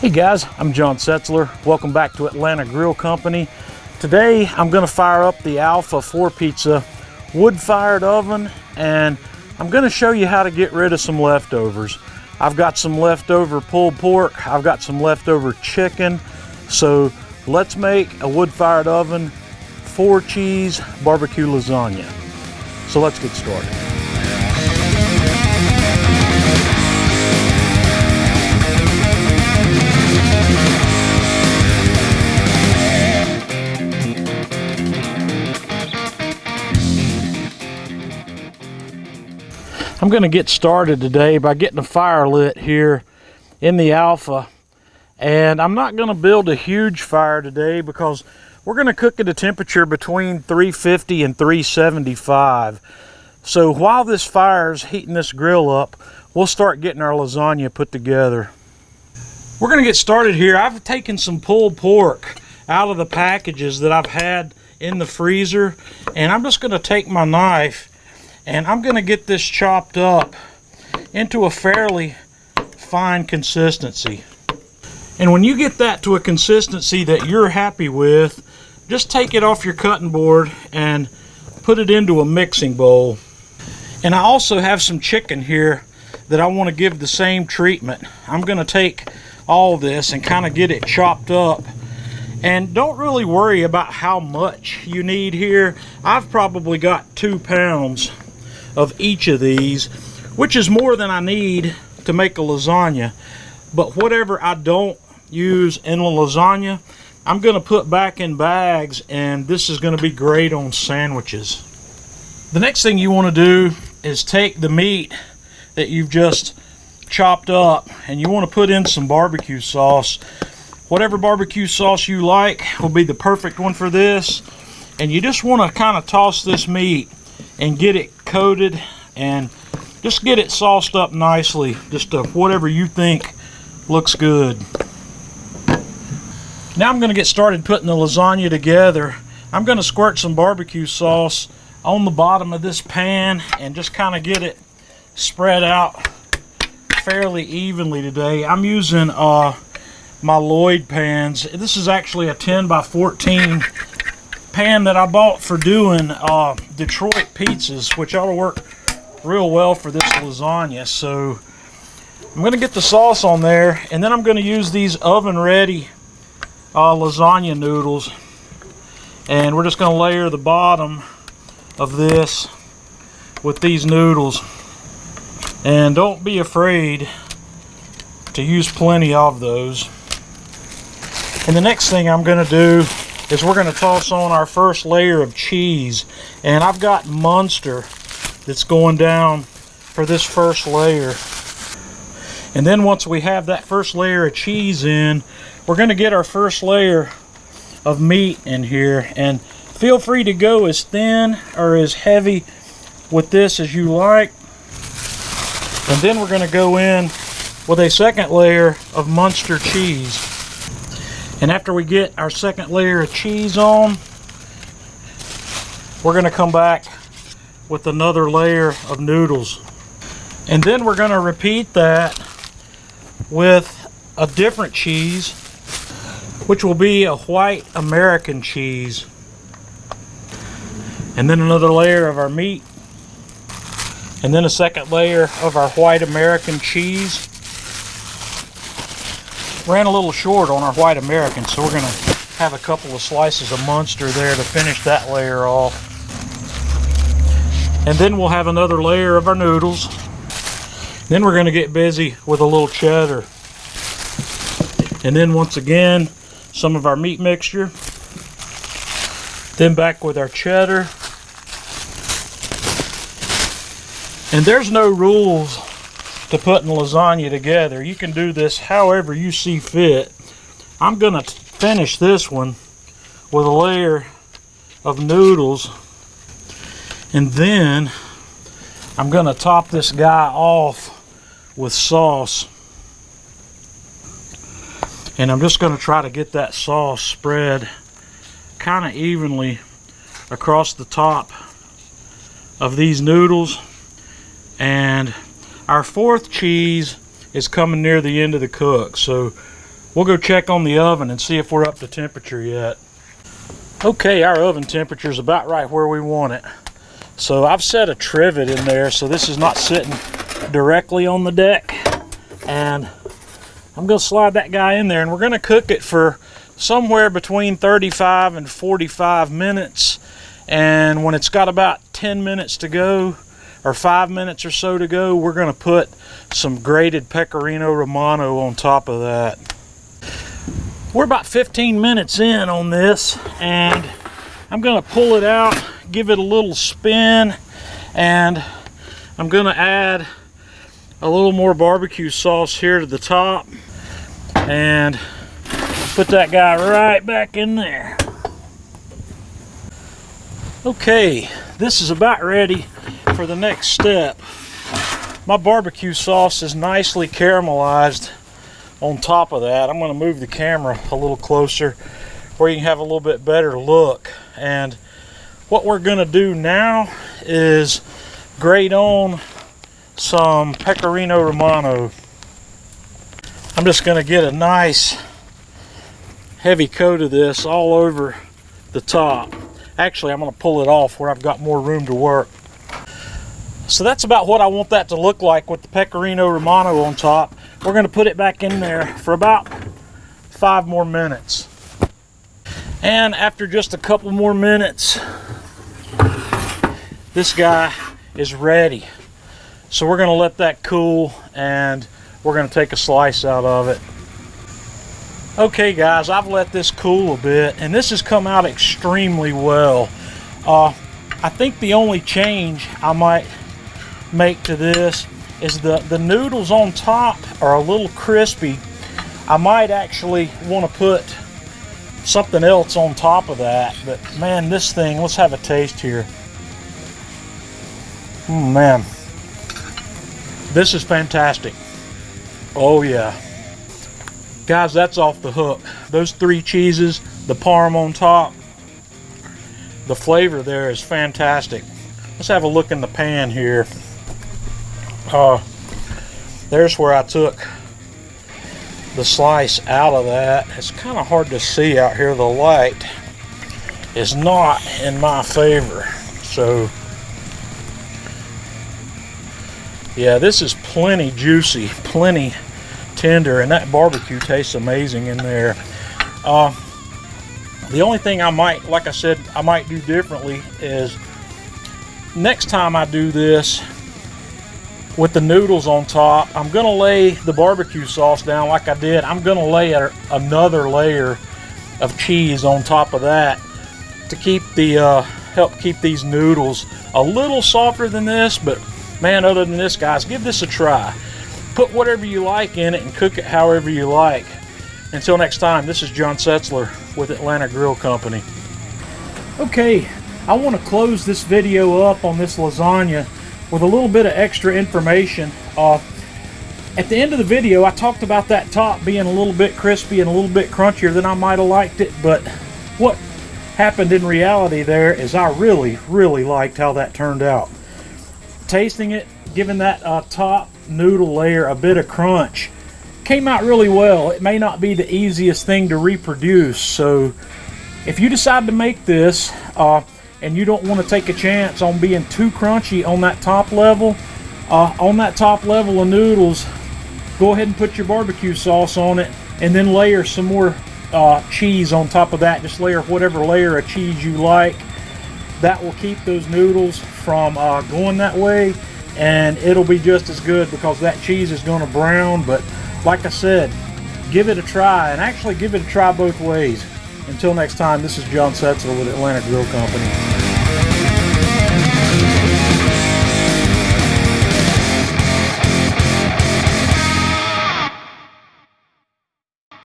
Hey guys, I'm John Setzler. Welcome back to Atlanta Grill Company. Today I'm going to fire up the Alfa 4 Pizza wood-fired oven, and I'm going to show you how to get rid of some leftovers. I've got some leftover pulled pork, I've got some leftover chicken, so let's make a wood-fired oven 4-cheese barbecue lasagna. So let's get started. I'm going to get started today by getting a fire lit here in the Alfa, and I'm not going to build a huge fire today because we're going to cook at a temperature between 350 and 375. So while this fire is heating this grill up, we'll start getting our lasagna put together. We're going to get started here. I've taken some pulled pork out of the packages that I've had in the freezer, and I'm just going to take my knife and I'm going to get this chopped up into a fairly fine consistency. And when you get that to a consistency that you're happy with, just take it off your cutting board and put it into a mixing bowl. And I also have some chicken here that I want to give the same treatment. I'm going to take all this and kind of get it chopped up. And don't really worry about how much you need here. I've probably got 2 pounds of each of these, which is more than I need to make a lasagna. But whatever I don't use in a lasagna, I'm going to put back in bags, and this is going to be great on sandwiches. The next thing you want to do is take the meat that you've just chopped up and you want to put in some barbecue sauce. Whatever barbecue sauce you like will be the perfect one for this. And you just want to kind of toss this meat and get it coated and just get it sauced up nicely, just to whatever you think looks good. Now I'm going to get started putting the lasagna together. I'm going to squirt some barbecue sauce on the bottom of this pan and just kind of get it spread out fairly evenly today. I'm using my Lloyd pans. This is actually a 10 by 14 pan that I bought for doing Detroit pizzas, which ought to work real well for this lasagna. So I'm going to get the sauce on there, and then I'm going to use these oven ready lasagna noodles, and we're just going to layer the bottom of this with these noodles. And don't be afraid to use plenty of those. And the next thing I'm going to do is we're going to toss on our first layer of cheese, and I've got Munster that's going down for this first layer. And then once we have that first layer of cheese in, we're going to get our first layer of meat in here, and feel free to go as thin or as heavy with this as you like. And then we're going to go in with a second layer of Munster cheese. And after we get our second layer of cheese on, we're going to come back with another layer of noodles. And then we're going to repeat that with a different cheese, which will be a white American cheese. And then another layer of our meat. And then a second layer of our white American cheese. Ran a little short on our white American, so we're going to have a couple of slices of Munster there to finish that layer off. And then we'll have another layer of our noodles. Then we're going to get busy with a little cheddar. And then once again, some of our meat mixture. Then back with our cheddar. And there's no rules to putting lasagna together. You can do this however you see fit. I'm going to finish this one with a layer of noodles, and then I'm going to top this guy off with sauce. And I'm just going to try to get that sauce spread kind of evenly across the top of these noodles. And our fourth cheese is coming near the end of the cook, so We'll go check on the oven and see if we're up to temperature yet. Okay, our oven temperature is about right where we want it. So I've set a trivet in there, so this is not sitting directly on the deck. And I'm gonna slide that guy in there, and we're gonna cook it for somewhere between 35 and 45 minutes. And when it's got about 10 minutes to go, or 5 minutes or so to go, we're gonna put some grated Pecorino Romano on top of that. We're about 15 minutes in on this, and I'm gonna pull it out, give it a little spin, and I'm gonna add a little more barbecue sauce here to the top and put that guy right back in there. Okay, this is about ready for the next step. My barbecue sauce is nicely caramelized on top of that. I'm going to move the camera a little closer where you can have a little bit better look. And what we're going to do now is grate on some Pecorino Romano. I'm just going to get a nice heavy coat of this all over the top. Actually, I'm going to pull it off where I've got more room to work. So that's about what I want that to look like with the Pecorino Romano on top. We're going to put it back in there for about 5 more minutes. And after just a couple more minutes, this guy is ready. So we're going to let that cool, and we're going to take a slice out of it. Okay guys, I've let this cool a bit, and this has come out extremely well. I think the only change I might make to this is the noodles on top are a little crispy. I might actually want to put something else on top of that, but man, this thing, let's have a taste here. Man, this is fantastic. Oh yeah. Guys, that's off the hook. Those 3 cheeses, the parm on top, the flavor there is fantastic. Let's have a look in the pan here. There's where I took the slice out of that. It's kind of hard to see out here. The light is not in my favor. So yeah, this is plenty juicy, plenty tender, and that barbecue tastes amazing in there. The only thing I might, like I said, I might do differently is next time I do this with the noodles on top, I'm gonna lay the barbecue sauce down like I did. I'm gonna lay another layer of cheese on top of that to keep the help keep these noodles a little softer than this. But man, other than this, guys, give this a try. Put whatever you like in it and cook it however you like. Until next time, this is John Setzler with Atlanta Grill Company. Okay, I want to close this video up on this lasagna with a little bit of extra information. At the end of the video, I talked about that top being a little bit crispy and a little bit crunchier than I might have liked it, but what happened in reality there is I really, really liked how that turned out. Tasting it, giving that top noodle layer a bit of crunch, came out really well. It may not be the easiest thing to reproduce, so if you decide to make this and you don't want to take a chance on being too crunchy on that top level of noodles, go ahead and put your barbecue sauce on it, and then layer some more cheese on top of that. Just layer whatever layer of cheese you like. That will keep those noodles from going that way, and it'll be just as good because that cheese is going to brown. But like I said, give it a try, and actually give it a try both ways. Until next time, this is John Setzler with Atlanta Grill Company.